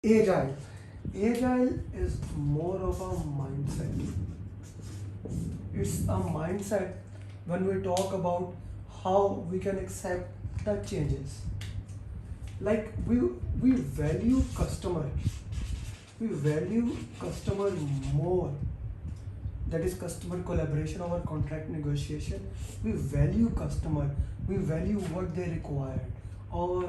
Agile. Agile is more of a mindset. It's a mindset when we talk about how we can accept the changes. Like we value customer. We value customer more. That is customer collaboration over contract negotiation. We value customer. We value what they require. Our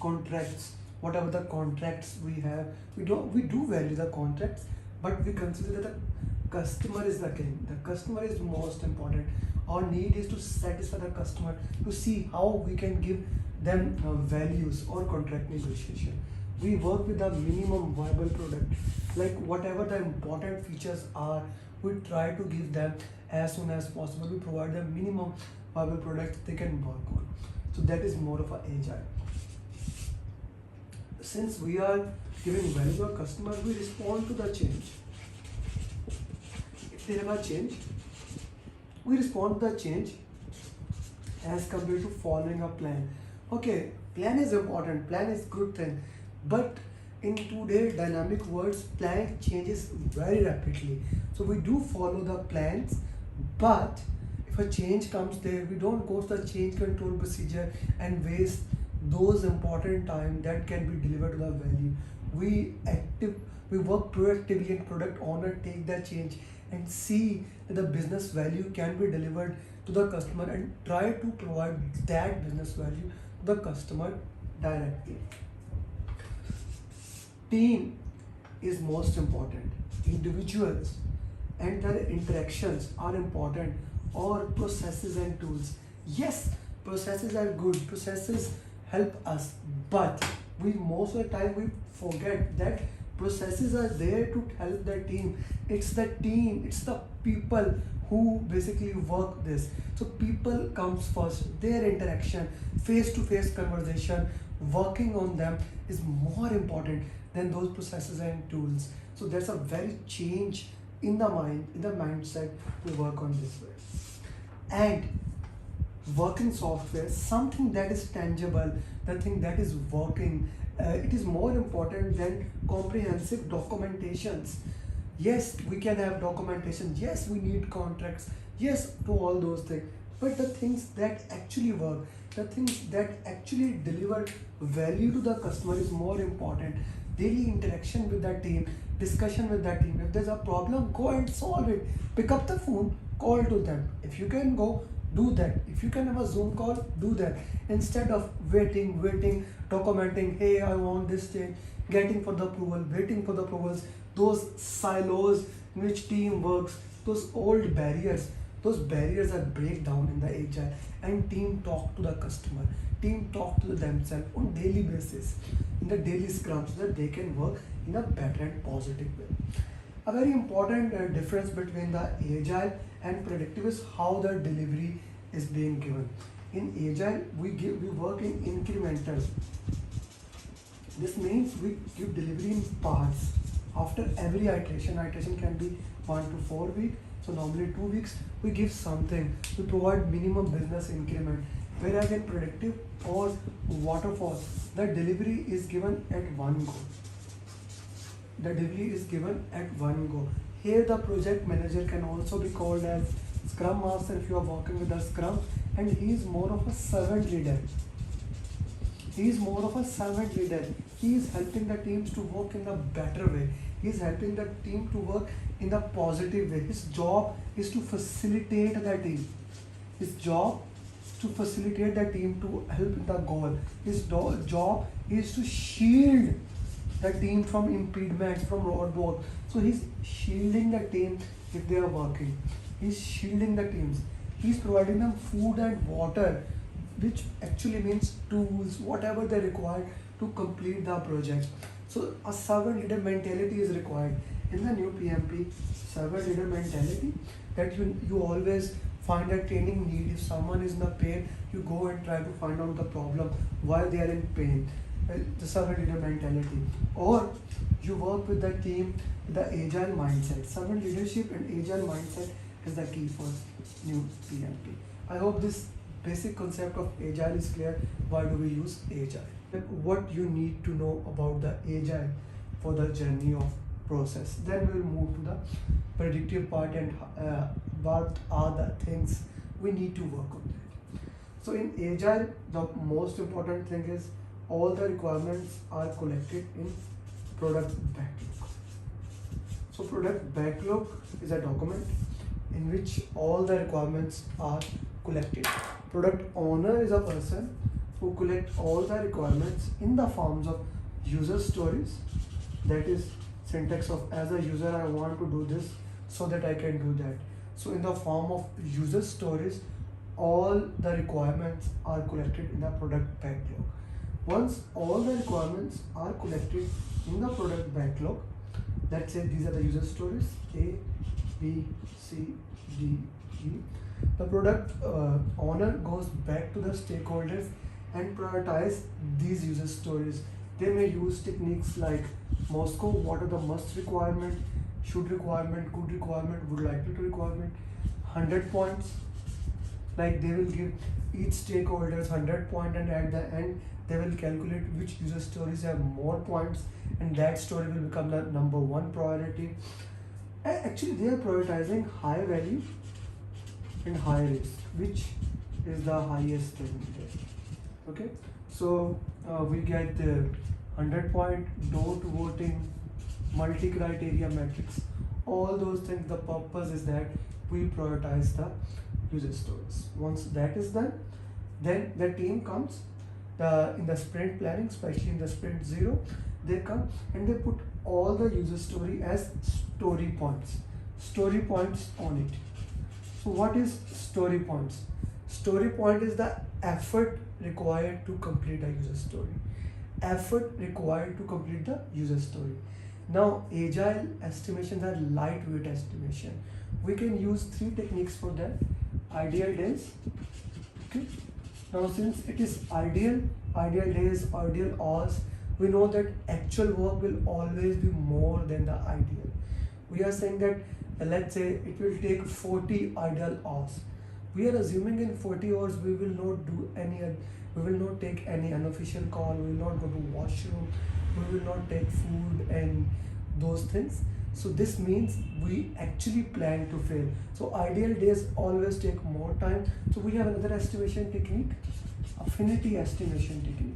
contracts, whatever the contracts we have, we do value the contracts, but we consider that the customer is the king. The customer is most important. Our need is to satisfy the customer, to see how we can give them values or contract negotiation. We work with a minimum viable product, like whatever the important features are, we try to give them as soon as possible. We provide them minimum viable product they can work on. So that is more of a agile. Since we are giving value to our customers, we respond to the change. If they have a change, we respond to the change as compared to following a plan. Okay, plan is important, plan is good thing, but in today's dynamic worlds, plan changes very rapidly. So we do follow the plans, but if a change comes there, we don't go to the change control procedure and waste those important time that can be delivered to the value. We work proactively, and product owner take that change and see that the business value can be delivered to the customer and try to provide that business value to the customer directly. Team is most important. Individuals and their interactions are important, or processes and tools. Yes, processes are good, processes help us, but we most of the time we forget that processes are there to help the team. It's the team, it's the people who basically work this. So people comes first, their interaction, face to face conversation, working on them is more important than those processes and tools. So there's a very change in the mind, in the mindset to work on this way. And working software, something that is tangible, the thing that is working, it is more important than comprehensive documentations. Yes, we can have documentation, yes, we need contracts, yes, to all those things, but the things that actually work, the things that actually deliver value to the customer is more important. Daily interaction with the team, discussion with the team. If there's a problem, go and solve it. Pick up the phone, call to them. If you can go, do that. If you can have a Zoom call, do that. Instead of waiting, documenting, hey, I want this change, getting for the approval, waiting for the approvals, those silos in which team works, those barriers are break down in the agile, and team talk to the customer, team talk to themselves on daily basis, in the daily scrum, so that they can work in a better and positive way. A very important difference between the agile and predictive is how the delivery is being given. In agile, we work in incremental. This means we give delivery in parts. After every iteration can be 1 to 4 weeks. So normally 2 weeks, we give something. We provide minimum business increment. Whereas in predictive or waterfall, the delivery is given at one go. The delivery is given at one go. Here the project manager can also be called as Scrum Master if you are working with a Scrum, and he is more of a servant leader. He is more of a servant leader. He is helping the teams to work in a better way. He is helping the team to work in a positive way. His job is to facilitate the team. His job is to facilitate the team to help the goal. His job is to shield the team from impediments, from roadblocks. So he's shielding the team if they are working. He's shielding the teams. He's providing them food and water, which actually means tools, whatever they require to complete the project. So a servant leader mentality is required. In the new PMP, servant leader mentality, that you always find a training need. If someone is in a pain, you go and try to find out the problem, why they are in pain. The servant leader mentality. Or you work with the team with the agile mindset. Servant leadership and agile mindset is the key for new PMP. I hope this basic concept of agile is clear. Why do we use agile? What you need to know about the agile for the journey of process. Then we will move to the predictive part and what are the things we need to work on that. So in Agile, the most important thing is all the requirements are collected in product backlog. So product backlog is a document in which all the requirements are collected. Product owner is a person who collects all the requirements in the forms of user stories. That is syntax of, as a user I want to do this so that I can do that. So in the form of user stories, all the requirements are collected in the product backlog. Once all the requirements are collected in the product backlog, let's say these are the user stories A, B, C, D, E. The product owner goes back to the stakeholders and prioritize these user stories. They may use techniques like Moscow, what are the must requirement, should requirement, could requirement, would likely to requirement, 100 points. Like they will give each stakeholders 100 points, and at the end they will calculate which user stories have more points, and that story will become the number one priority. Actually, they are prioritizing high value and high risk, which is the highest thing there. Okay, so we get the 100-point vote voting, multi-criteria metrics, all those things. The purpose is that we prioritize the user stories. Once that is done, then the team comes in the sprint planning, especially in the sprint 0, they come and they put all the user story as story points on it. So what is story points? Story point is the effort required to complete a user story. Effort required to complete the user story. Now, agile estimations are lightweight estimation. We can use 3 techniques for that. Ideal days. Okay. Now, since it is ideal days, ideal hours, we know that actual work will always be more than the ideal. We are saying that let's say it will take 40 ideal hours. We are assuming in 40 hours we will not do any, we will not take any unofficial call, we will not go to washroom, we will not take food and those things. So this means we actually plan to fail. So ideal days always take more time. So we have another estimation technique, affinity estimation technique.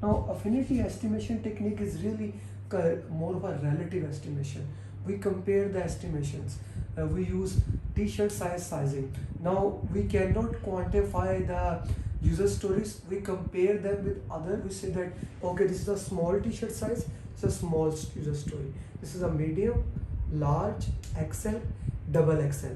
Now affinity estimation technique is really more of a relative estimation. We compare the estimations. We use t-shirt sizing. Now we cannot quantify the user stories. We compare them with other. We say that okay, this is a small t-shirt size, it's a small user story. This is a medium, large, XL, double XL.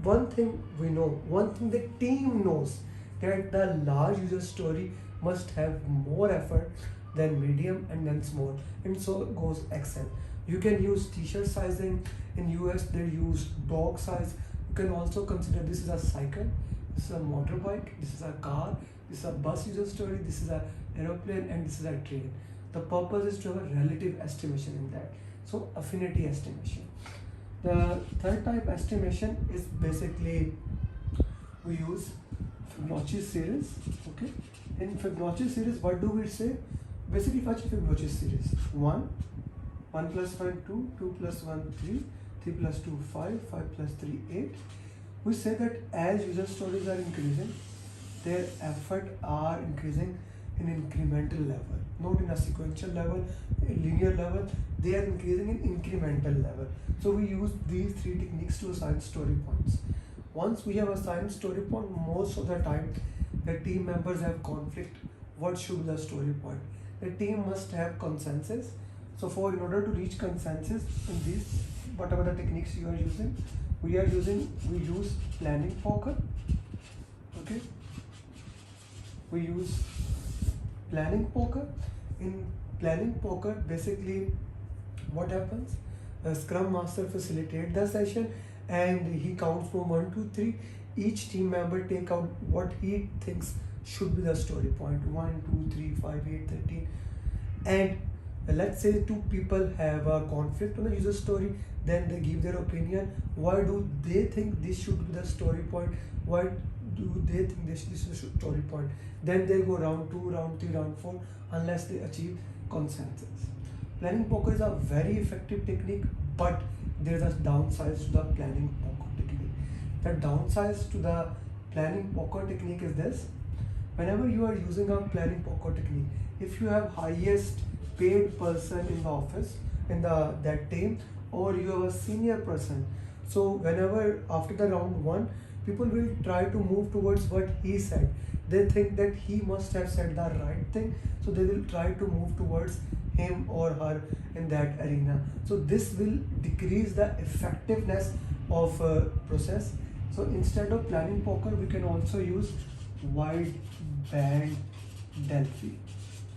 One thing we know, one thing the team knows, that the large user story must have more effort than medium and then small, and so goes XL. You can use t-shirt sizing. In US they use dog size. You can also consider this is a cycle, this is a motorbike, this is a car, this is a bus user story, this is an aeroplane, and this is a train. The purpose is to have a relative estimation in that. So affinity estimation. The third type estimation is basically we use Fibonacci series. Okay, in Fibonacci series, what do we say? Basically, watch Fibonacci series. 1 plus 1 2, 2 plus 1 3, 3 plus 2 5, 5 plus 3 8. We say that as user stories are increasing, their effort are increasing in incremental level, not in a sequential level, a linear level. They are increasing in incremental level. So we use these 3 techniques to assign story points. Once we have assigned story point, most of the time the team members have conflict. What should be the story point? The team must have consensus. So in order to reach consensus in these, whatever the techniques you are using, we use planning poker. Okay, we use planning poker. In planning poker, basically what happens, the scrum master facilitates the session and he counts from 1 to 3. Each team member take out what he thinks should be the story point, 1 2 3 5 8 13, and let's say 2 people have a conflict on the user story. Then they give their opinion. Why do they think this should be the story point? Why do they think this is the story point? Then they go round 2, round 3, round 4, unless they achieve consensus. Planning poker is a very effective technique, but there is a downside to the planning poker technique. The downside to the planning poker technique is this: whenever you are using a planning poker technique, if you have highest paid person in the office, in the that team, or you have a senior person, so whenever after the round one, people will try to move towards what he said. They think that he must have said the right thing, so they will try to move towards him or her in that arena. So this will decrease the effectiveness of process. So instead of planning poker, we can also use wide band Delphi.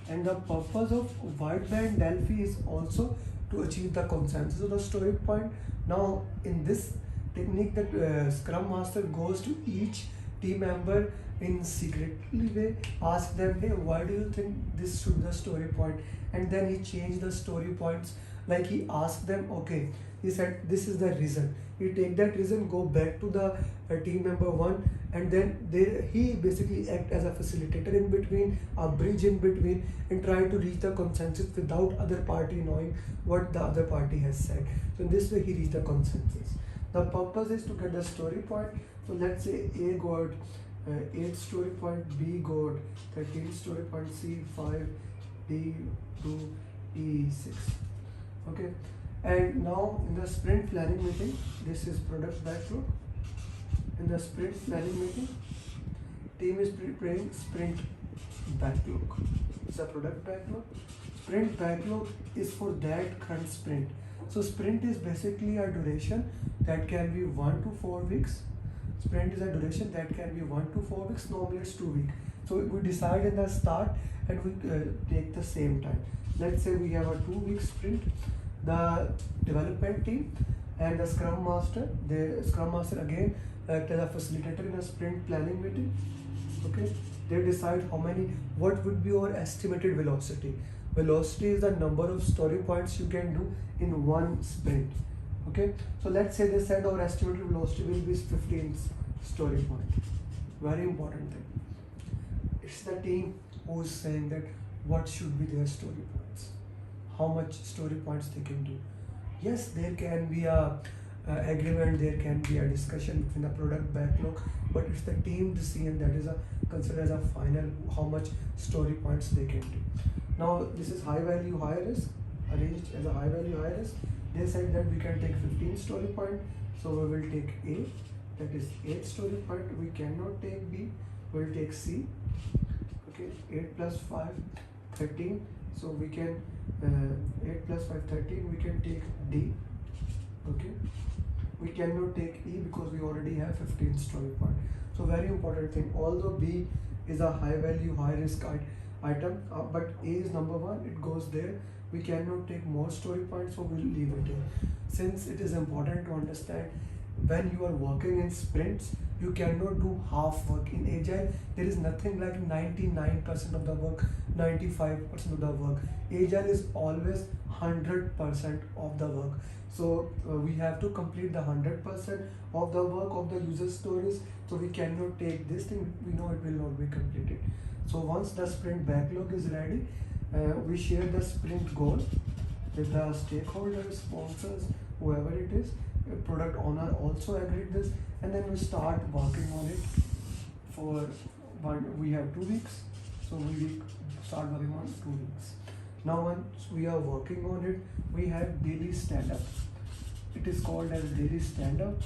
And the purpose of wide band Delphi is also to achieve the consensus of the story point. Now, in this technique, that Scrum Master goes to each team member in secretly way, ask them, hey, why do you think this should be the story point? And then he changed the story points. Like he asked them, okay, he said this is the reason. He take that reason, go back to the team member one, and then he basically act as a facilitator in between, a bridge in between, and try to reach the consensus without other party knowing what the other party has said. So in this way he reached the consensus. The purpose is to get the story point. So let's say A got 8 story point, B got 13 story point, C 5, D 2, E 6. Okay, and now in the sprint planning meeting, this is product backlog. In the sprint planning meeting, team is preparing sprint backlog. It's a product backlog. Sprint backlog is for that current sprint. So sprint is basically a duration that can be 1 to 4 weeks. Sprint is a duration that can be 1 to 4 weeks. Normally it's 2 weeks. So we decide in the start and we take the same time. Let's say we have a 2-week sprint. The development team and the Scrum Master, again act as a facilitator in a sprint planning meeting. Okay, they decide what would be our estimated velocity. Velocity is the number of story points you can do in one sprint. Okay, so let's say they said our estimated velocity will be 15 story point. Very important thing. It's the team who is saying that what should be their story points, how much story points they can do. Yes, there can be a agreement, there can be a discussion between the product backlog, but it's the team decision that is considered as a final how much story points they can do. Now this is high value high risk, arranged as a high value high risk. They said that we can take 15 story point, so we will take A, that is 8 story point. We cannot take B, we will take C. Okay, 8 plus 5 13, so we can 8 plus 5 13, we can take D. Okay, we cannot take E because we already have 15 story point. So very important thing, although B is a high value high risk item, but A is number one, it goes there. We cannot take more story points, so we'll leave it here. Since it is important to understand, when you are working in sprints, you cannot do half work. In Agile, there is nothing like 99% of the work, 95% of the work. Agile is always 100% of the work. So we have to complete the 100% of the work of the user stories. So we cannot take this thing, we know it will not be completed. So once the sprint backlog is ready, we share the sprint goal with the stakeholders, sponsors, whoever it is. Product owner also agreed this, and then we start working on it for we have 2 weeks, so we start working on 2 weeks. Now once we are working on it, we have daily stand-up. It is called as daily stand-up,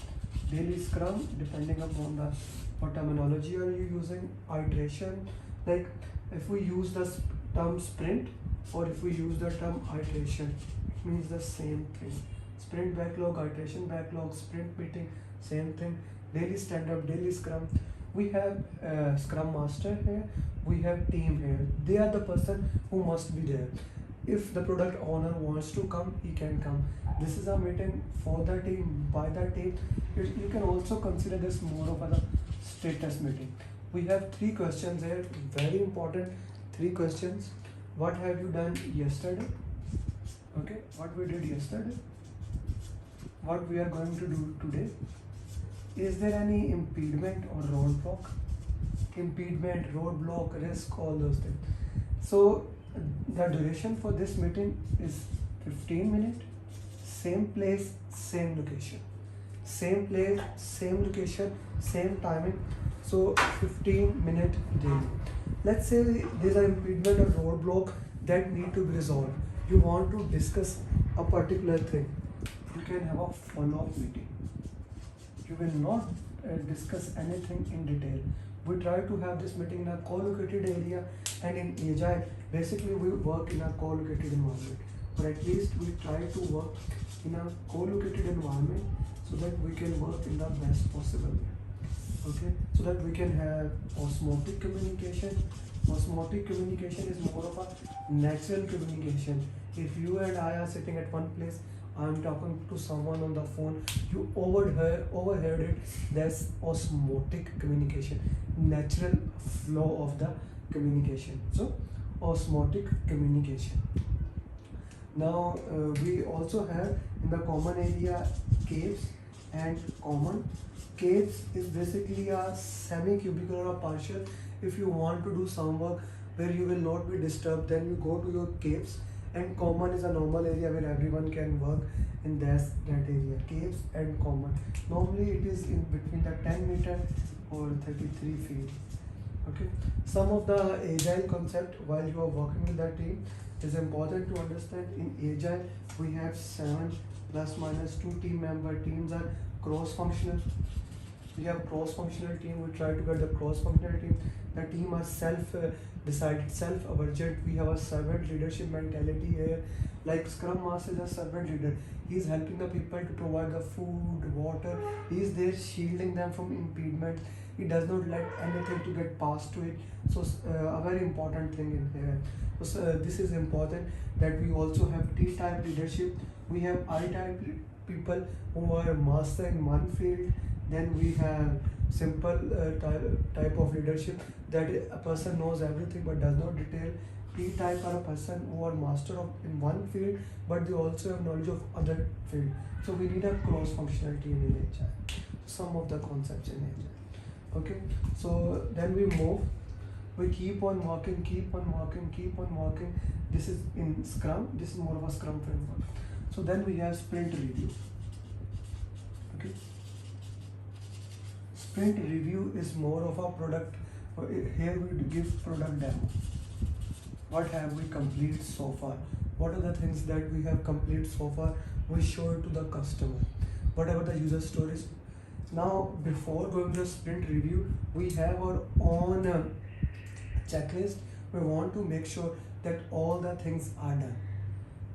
daily scrum, depending upon the what terminology are you using, iteration. Like if we use the term sprint or if we use the term iteration, it means the same thing. Sprint backlog, iteration backlog, sprint meeting, same thing. Daily stand-up, daily scrum. We have Scrum Master here, we have team here. They are the person who must be there. If the product owner wants to come, he can come. This is a meeting for the team, by the team. You can also consider this more of a status meeting. We have 3 questions here, very important 3 questions. What have you done yesterday? Okay, what we did yesterday, what we are going to do today. Is there any impediment or roadblock? Impediment, roadblock, risk, all those things. So the duration for this meeting is 15 minute, same place, same location. Same place, same location, same timing. So 15-minute daily. Let's say there's an impediment or roadblock that need to be resolved. You want to discuss a particular thing. You can have a follow-up meeting. You will not discuss anything in detail. We try to have this meeting in a co-located area, and in Agile, basically we work in a co-located environment. Or at least we try to work in a co-located environment so that we can work in the best possible way. Okay, so that we can have osmotic communication. Osmotic communication is more of a natural communication. If you and I are sitting at one place, I'm talking to someone on the phone, you overheard it, that's osmotic communication, natural flow of the communication. So osmotic communication. Now we also have in the common area caves and common. Caves is basically a semi-cubical or a partial. If you want to do some work where you will not be disturbed, then you go to your caves. And common is a normal area where everyone can work, and that's that area. Caves and common. Normally it is in between the 10 meter or 33 feet. Okay. Some of the agile concept while you are working with that team is important to understand. In agile we have 7 plus minus 2 team member. Teams are cross-functional. We have cross-functional team. We try to get the cross-functional team. The team are self-decided, self-emergent. We have a servant leadership mentality here. Like Scrum Master is a servant leader. He is helping the people to provide the food, water. He is there shielding them from impediment. He does not let anything to get past to it. So a very important thing in here. So this is important that we also have T-type leadership. We have I-type people who are master in one field. Then we have simple type of leadership that a person knows everything but does not detail. P-type are a person who are master of in one field but they also have knowledge of other field. So we need a cross-functionality in Agile. Some of the concepts in Agile. Okay, so then we move. We keep on working, keep on working, keep on working. This is in Scrum. This is more of a Scrum framework. So then we have sprint review. Okay. Sprint review is more of a product. Here we give product demo. What have we completed so far? What are the things that we have completed so far? We show it to the customer. Whatever the user stories. Now, before going to sprint review, we have our own checklist. We want to make sure that all the things are done.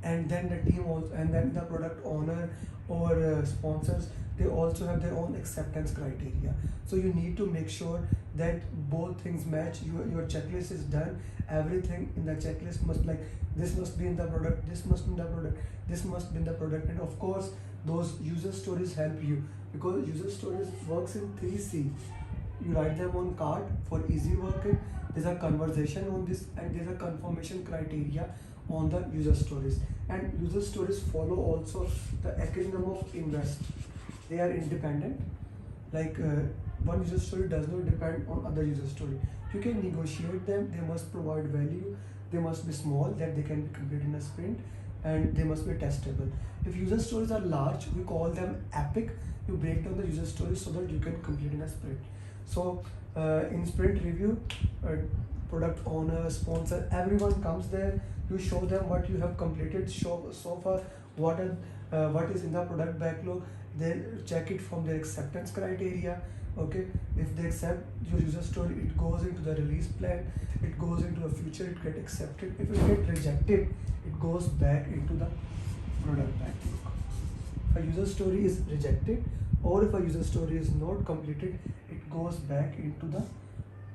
And then the team also, and then the product owner or sponsors, they also have their own acceptance criteria. So you need to make sure that both things match. Your checklist is done. Everything in the checklist must, like, this must be in the product, this must be in the product, this must be in the product. And of course, those user stories help you because user stories works in 3C. You write them on card for easy working. There's a conversation on this, and there's a confirmation criteria on the user stories. And user stories follow also the acronym of INVEST. They are independent. Like one user story does not depend on other user story. You can negotiate them. They must provide value. They must be small that they can be completed in a sprint, and they must be testable. If user stories are large, we call them epic. You break down the user stories so that you can complete in a sprint. So in sprint review, product owner, sponsor, everyone comes there. You show them what you have completed so far, what is in the product backlog. They check it from their acceptance criteria. Okay, if they accept your user story, it goes into the release plan, it goes into the future, it gets accepted. If it gets rejected, it goes back into the product backlog. If a user story is rejected or if a user story is not completed, it goes back into the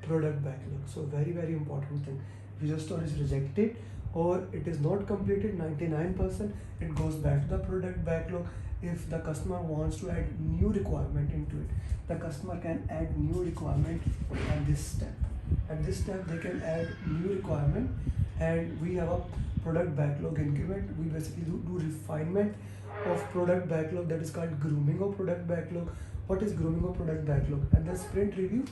product backlog. So very, very important thing. User story is rejected or it is not completed 99%, it goes back to the product backlog. If the customer wants to add new requirement into it, the customer can add new requirement at this step. At this step, they can add new requirement, and we have a product backlog increment. We basically do refinement of product backlog, that is called grooming of product backlog. What is grooming of product backlog? At the sprint review,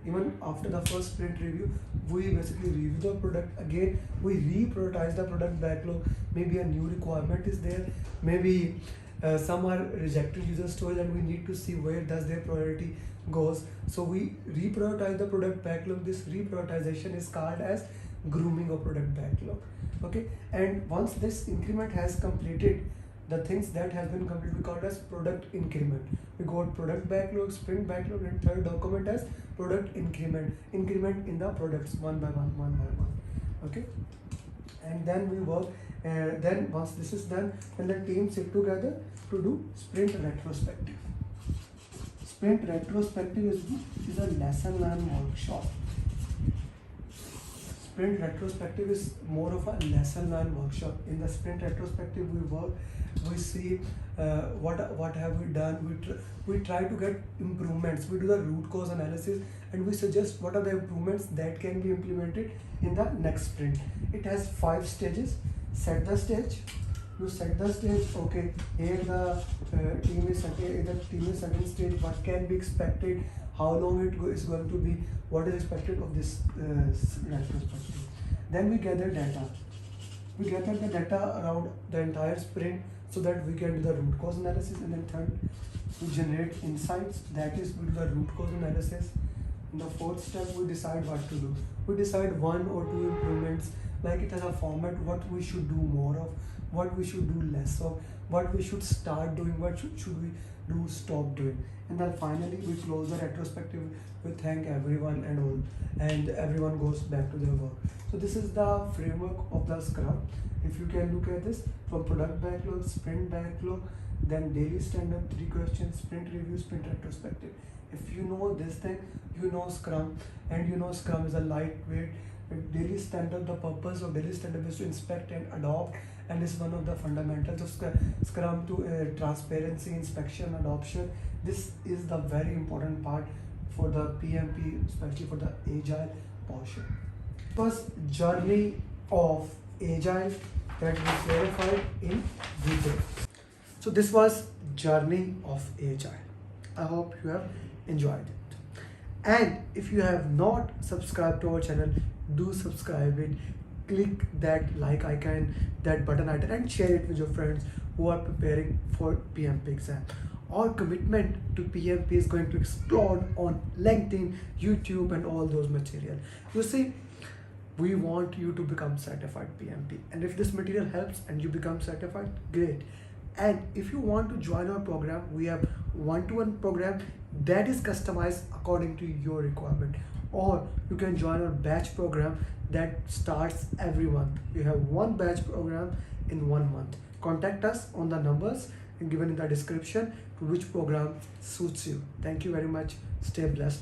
Even after the first sprint review, we basically review the product again, we re-prioritize the product backlog. Maybe a new requirement is there, maybe some are rejected user stories, and we need to see where does their priority goes. So we reprioritize the product backlog. This reprioritization is called as grooming of product backlog. Okay, and once this increment has completed, the things that has been completed we call as product increment. We got product backlog, sprint backlog, and third document as product increment. Increment in the products one by one. Okay, and then we work. Then once this is done, then the team sit together to do sprint retrospective. Sprint retrospective is a lesson learned workshop. Sprint retrospective is more of a lesson learned workshop. In the sprint retrospective, we work, we see what have we done. We try to get improvements. We do the root cause analysis, and we suggest what are the improvements that can be implemented in the next sprint. It has 5 stages. Set the stage. You set the stage. Okay, here the team is setting stage. What can be expected? How long is going to be? What is expected of this retrospective? Then we gather data. We gather the data around the entire sprint so that we can do the root cause analysis. And then third, we generate insights. That is, we do the root cause analysis. In the fourth step, we decide what to do. We decide 1 or 2 improvements, like it has a format, what we should do more of, what we should do less of, what we should start doing, what should we do stop doing. And then finally we close the retrospective. We thank everyone and all, and everyone goes back to their work. So this is the framework of the Scrum. If you can look at this, from product backlog, sprint backlog, then daily stand-up, 3 questions, sprint review, sprint retrospective. If you know this thing, you know Scrum, and you know Scrum is a lightweight. Daily stand-up, the purpose of daily stand-up is to inspect and adopt, and is one of the fundamentals of Scrum to transparency, inspection, adoption. This is the very important part for the PMP, especially for the Agile portion. It was journey of Agile that we clarified in detail. So this was journey of Agile. I hope you have enjoyed it. And if you have not subscribed to our channel, do subscribe it. Click that like icon, that button icon, and share it with your friends who are preparing for PMP exam. Our commitment to PMP is going to explode on LinkedIn, YouTube, and all those material. You see, we want you to become certified PMP, and if this material helps and you become certified, great. And if you want to join our program, we have one-to-one program that is customized according to your requirement, or you can join our batch program that starts every month. We have one batch program in 1 month. Contact us on the numbers given in the description to which program suits you. Thank you very much. Stay blessed.